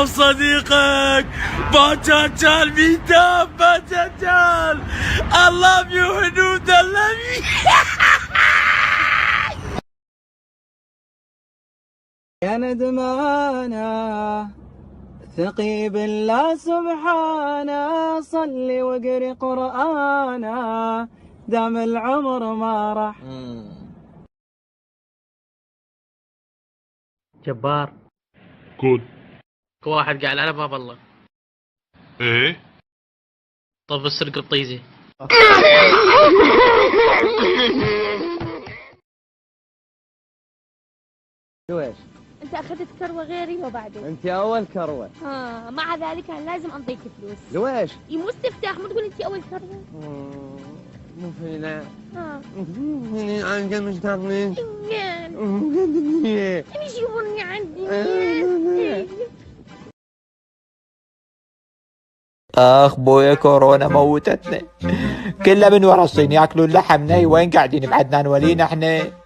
صديقك باتشال ميتام باتشال. I love you هنود I love you. يا ندمانا ثقي بالله سبحانه، صلي واقري قرآنا دام العمر ما راح. جبار كود واحد قاعد على باب الله. ايه طب السرق الطيزي. لويش؟ انت اخذت كروه غيري وبعدين انت اول كروه. مع ذلك انا لازم انطيك فلوس. لويش؟ مو استفتاح، مو تقول انت اول كروه. مو فينا. انا مش تعرفني. يشوفوني عندي. اخ بويا كورونا موتتنا كلها من ورا الصين ياكلون لحمنا. وين قاعدين بعدنا نولينا احنا؟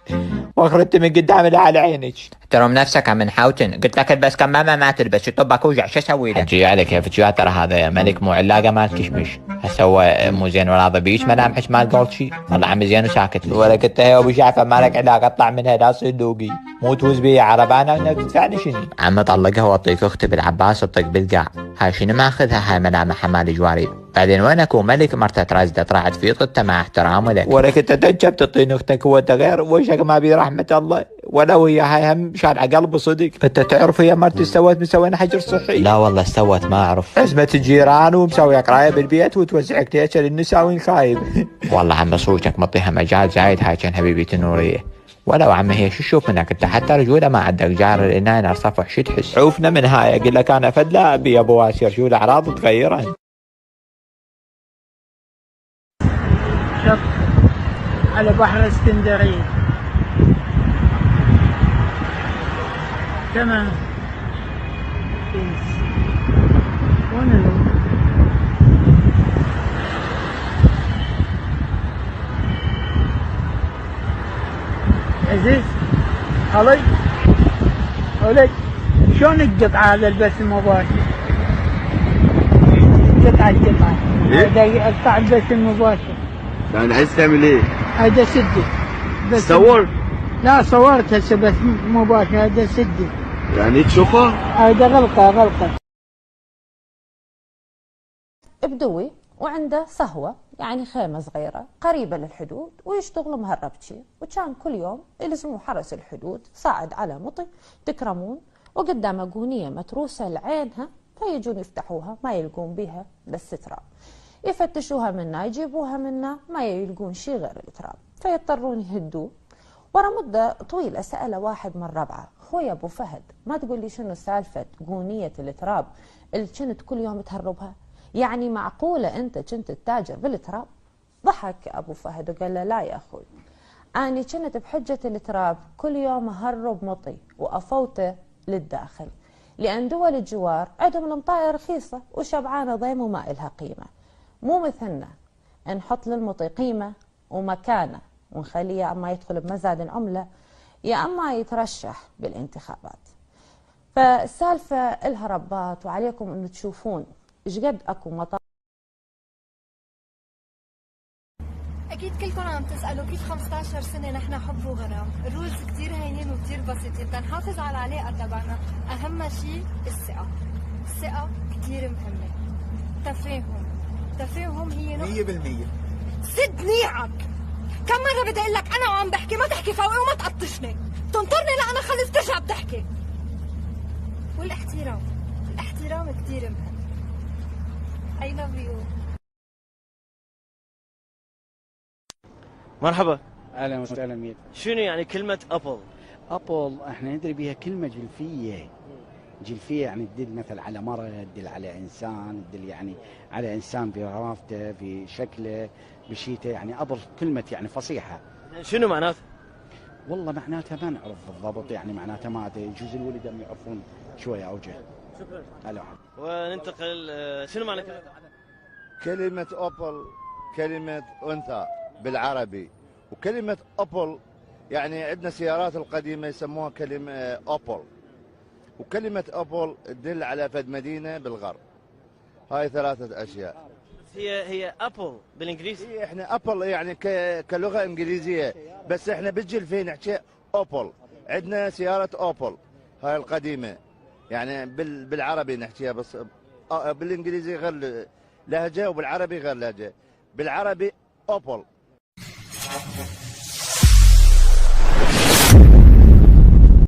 واخرت من قدام على عينك. احترم نفسك من حاوتن، قلت لك البس كمامه ما تلبس، طبك وجع شو اسوي لك؟ حجي عليك كيف تجي، ترى هذا ملك مو علاقه مال كشمش، هسوى مو زين ولا ضبيش ملامحك مال قولد شي، والله عم زين وساكت لي. ولك انت يا ابو جعفر مالك علاقه، اطلع منها لا صندوقي مو توز بي عربانه وانك تدفعني شنو؟ عم طلقها واعطيك اختي بالعباس الطق بالقاع، هاي شنو ماخذها هاي ملامح مال جواري. بعدين وين اكون ملك مرتة رازدة طلعت في طته مع احترام لك. ولك انت تنجب تعطيني اختك وانت غير وجهك ما بي رحمه الله، ولا ويا هاي هم شارع قلب صدق. انت تعرف هي مرتي سوت مسوينا حجر صحي؟ لا والله سوت ما اعرف. عزمة الجيران ومسويه قرايه بالبيت وتوزع كليشه للنساء وين خايب. والله عم صوتك مطيها مجال زايد هاي كان حبيبتي نوريه. ولو عم هي شو تشوف منك انت، حتى رجوله ما عندك جار الاناين صفح شو تحس؟ عوفنا من هاي اقول لك انا فدلا ابي ابو واسير شو الاعراض تغيرها. شوف على بحر اسكندريه تمام. وين عزيز علي علي شلون القطعة هذا البث المباشر؟ قطعة هذا اقطع البث المباشر. يعني عايز تعمل ايه؟ هذا سدي بس صور؟ لا صورت هسه بث مباشر. هذا سدي يعني تشوفها؟ هذا غلقة. بدوي وعنده صهوة يعني خيمة صغيرة قريبة للحدود ويشتغل مهربتشي، وكان كل يوم يلزموا حرس الحدود صاعد على مطي تكرمون وقدامه قونية متروسة لعينها، فيجون يفتحوها ما يلقون بها بس تراب، يفتشوها منا يجيبوها منا ما يلقون شي غير التراب، فيضطرون يهدوه. ورا مدة طويلة سأل واحد من ربعه: خويا ابو فهد ما تقول لي شنو سالفة قونية التراب اللي كنت كل يوم تهربها؟ يعني معقولة أنت كنت تتاجر بالتراب؟ ضحك أبو فهد وقال له: لا يا أخوي، أنا كنت بحجة التراب كل يوم أهرب مطي وأفوته للداخل، لأن دول الجوار عندهم المطاية رخيصة وشبعانة ضيم وما إلها قيمة، مو مثلنا نحط للمطي قيمة ومكانة ونخليه يا أما يدخل بمزاد العملة يا أما يترشح بالانتخابات. فالسالفة إلها ربات، وعليكم أن تشوفون ايش قد اكو مطار. اكيد كلكم عم تسالوا كيف 15 سنه نحن حب وغرام. الرولز كثير هينين وكثير بسيطين تنحافظ على العلاقه تبعنا. اهم شيء الثقه كثير مهمه. تفاهم هي 100%. سد نيعك. كم مره بدي اقول لك انا وعم بحكي ما تحكي فوقي وما تقطشني، تنطرني لا انا خلص ترجع بتحكي. والاحترام كثير مهم. I love you. مرحبا. اهلا وسهلا ميت. شنو يعني كلمة أبل؟ أبل احنا ندري بها كلمة جلفية يعني تدل مثل على مرة، تدل على إنسان، تدل يعني على إنسان برافته بشكله بشيته، يعني أبل كلمة يعني فصيحة. شنو معناته؟ والله معناتها ما نعرف بالضبط، يعني معناتها ما أدري، يجوز الولد يعرفون شوية أوجه. شكرا. هلا. وننتقل. شنو معنى كلمة أوبل؟ كلمة أنثى بالعربي، وكلمة أوبل يعني عندنا سيارات القديمة يسموها كلمة أوبل، وكلمة أوبل تدل على فد مدينة بالغرب. هاي 3 أشياء. هي ابل بالانجليزي. احنا ابل يعني كلغه انجليزيه، بس احنا بالجلفيه نحكي اوبل. عندنا سياره اوبل هاي القديمه، يعني بالعربي نحكيها، بس بالانجليزي غير لهجه وبالعربي غير لهجه. بالعربي اوبل.